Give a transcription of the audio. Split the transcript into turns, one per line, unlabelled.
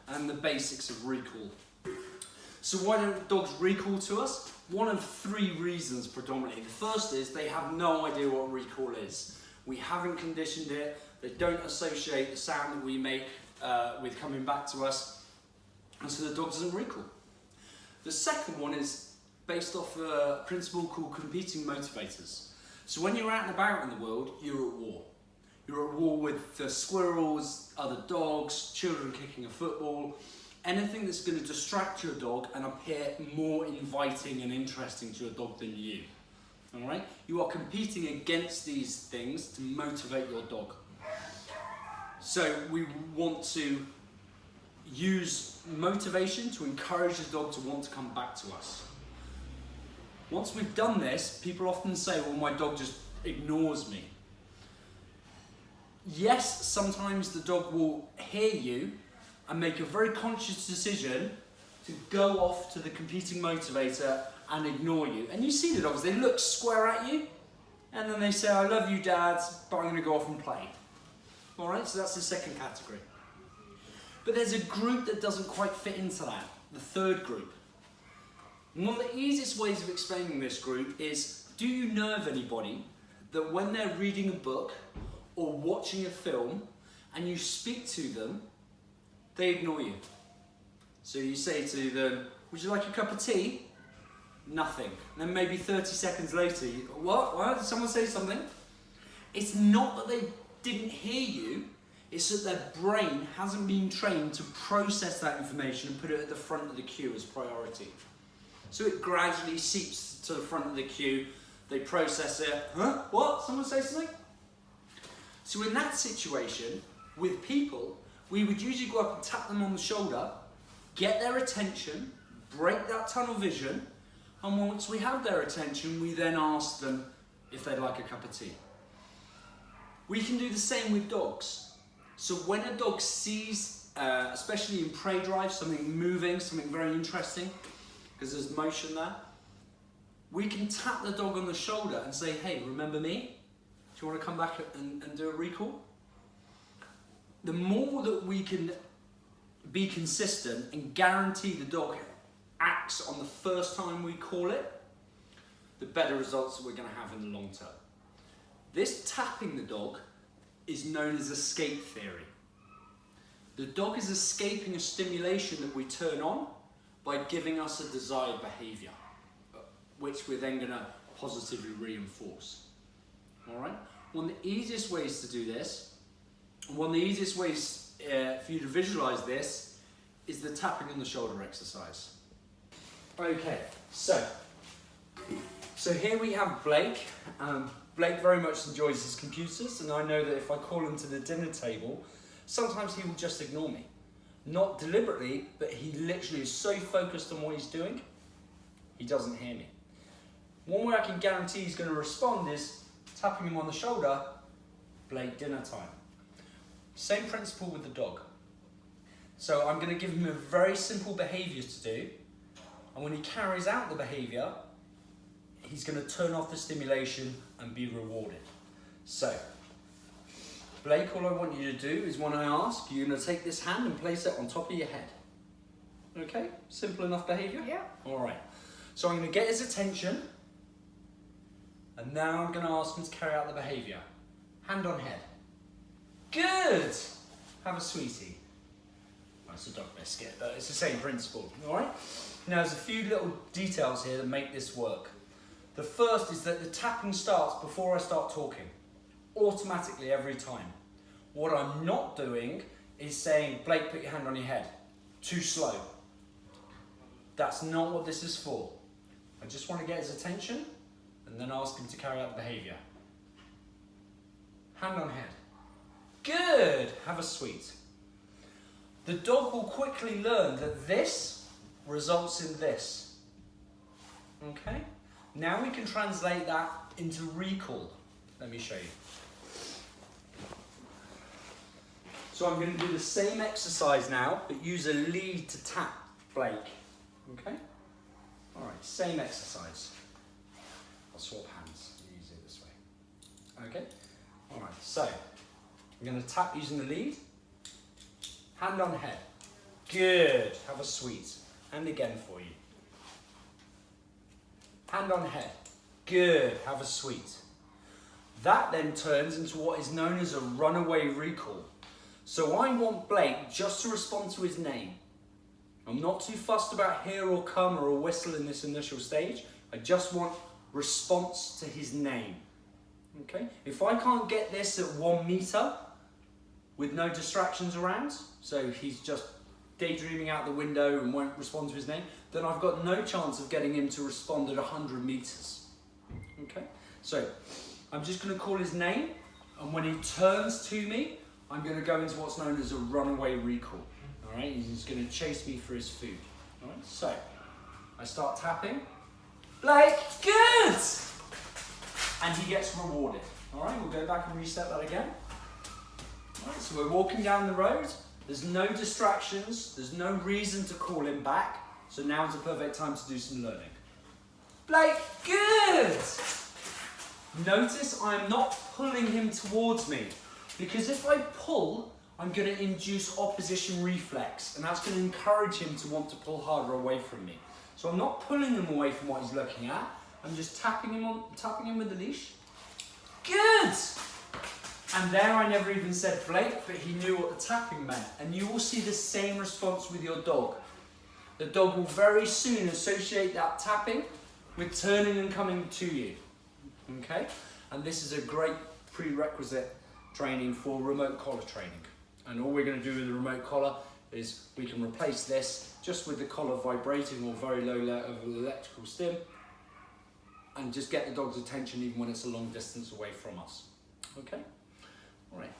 and the basics of recall. So why don't dogs recall to us? One of three reasons predominantly. The first is they have no idea what recall is. We haven't conditioned it. They don't associate the sound that we make with coming back to us, and so the dog doesn't recall. The second one is based off a principle called competing motivators. So when you're out and about in the world, you're at war. You're at war with the squirrels, other dogs, children kicking a football, anything that's going to distract your dog and appear more inviting and interesting to your dog than you. All right? You are competing against these things to motivate your dog. So we want to use motivation to encourage the dog to want to come back to us. Once we've done this, people often say, well, my dog just ignores me. Yes, sometimes the dog will hear you and make a very conscious decision to go off to the competing motivator and ignore you. And you see the dogs, they look square at you, and then they say, I love you, Dad, but I'm going to go off and play. All right, so that's the second category. But there's a group that doesn't quite fit into that, the third group. And one of the easiest ways of explaining this group is, do you know of anybody that when they're reading a book or watching a film and you speak to them, they ignore you? So you say to them, would you like a cup of tea? Nothing. And then maybe 30 seconds later, you go, what? Did someone say something? It's not that they didn't hear you, it's that their brain hasn't been trained to process that information and put it at the front of the queue as priority. So it gradually seeps to the front of the queue, they process it, huh? What? Someone say something? So in that situation, with people, we would usually go up and tap them on the shoulder, get their attention, break that tunnel vision, and once we have their attention, we then ask them if they'd like a cup of tea. We can do the same with dogs. So when a dog sees, especially in prey drive, something moving, something very interesting, because there's motion there, we can tap the dog on the shoulder and say, hey, remember me? Do you want to come back and do a recall? The more that we can be consistent and guarantee the dog acts on the first time we call it, the better results that we're going to have in the long term. This tapping the dog is known as escape theory. The dog is escaping a stimulation that we turn on by giving us a desired behaviour, which we're then going to positively reinforce. All right? One of the easiest ways to do this, and one of the easiest ways for you to visualise this, is the tapping on the shoulder exercise. Okay, so here we have Blake. Blake very much enjoys his computers, and I know that if I call him to the dinner table, sometimes he will just ignore me. Not deliberately, but he literally is so focused on what he's doing, he doesn't hear me. One way I can guarantee he's going to respond is tapping him on the shoulder, Blake, dinner time. Same principle with the dog. So I'm going to give him a very simple behaviour to do, and when he carries out the behaviour, he's going to turn off the stimulation and be rewarded. So, Blake, all I want you to do is when I ask, you're going to take this hand and place it on top of your head. Okay? Simple enough behaviour?
Yeah.
Alright. So I'm going to get his attention, and now I'm going to ask him to carry out the behaviour. Hand on head. Good! Have a sweetie. Well, it's a dog biscuit, but it's the same principle. Alright? Now there's a few little details here that make this work. The first is that the tapping starts before I start talking, automatically every time. What I'm not doing is saying, Blake, put your hand on your head. Too slow. That's not what this is for. I just want to get his attention and then ask him to carry out the behaviour. Hand on head. Good! Have a sweet. The dog will quickly learn that this results in this. Okay? Now we can translate that into recall. Let me show you. So I'm going to do the same exercise now, but use a lead to tap Blake. Okay? Alright, same exercise. I'll swap hands, easier this way. Okay? Alright, so I'm going to tap using the lead. Hand on head. Good. Have a sweet. And again for you. Hand on head. Good. Have a sweet. That then turns into what is known as a runaway recall. So I want Blake just to respond to his name. I'm not too fussed about here or come or a whistle in this initial stage. I just want response to his name. Okay? If I can't get this at 1 meter with no distractions around, so he's just daydreaming out the window and won't respond to his name, then I've got no chance of getting him to respond at 100 meters. Okay? So I'm just going to call his name, and when he turns to me, I'm going to go into what's known as a runaway recall. All right? He's going to chase me for his food. All right? So I start tapping. Blake, good! And he gets rewarded. All right? We'll go back and reset that again. All right, so we're walking down the road. There's no distractions. There's no reason to call him back. So now's the perfect time to do some learning. Blake, good! Notice I'm not pulling him towards me, because if I pull, I'm going to induce opposition reflex, and that's going to encourage him to want to pull harder away from me. So I'm not pulling him away from what he's looking at. I'm just tapping him with the leash. Good! And there I never even said Blake, but he knew what the tapping meant. And you will see the same response with your dog. The dog will very soon associate that tapping with turning and coming to you. Okay? And this is a great prerequisite training for remote collar training. And all we're going to do with the remote collar is we can replace this just with the collar vibrating or very low level of electrical stim, and just get the dog's attention even when it's a long distance away from us. Okay? All right.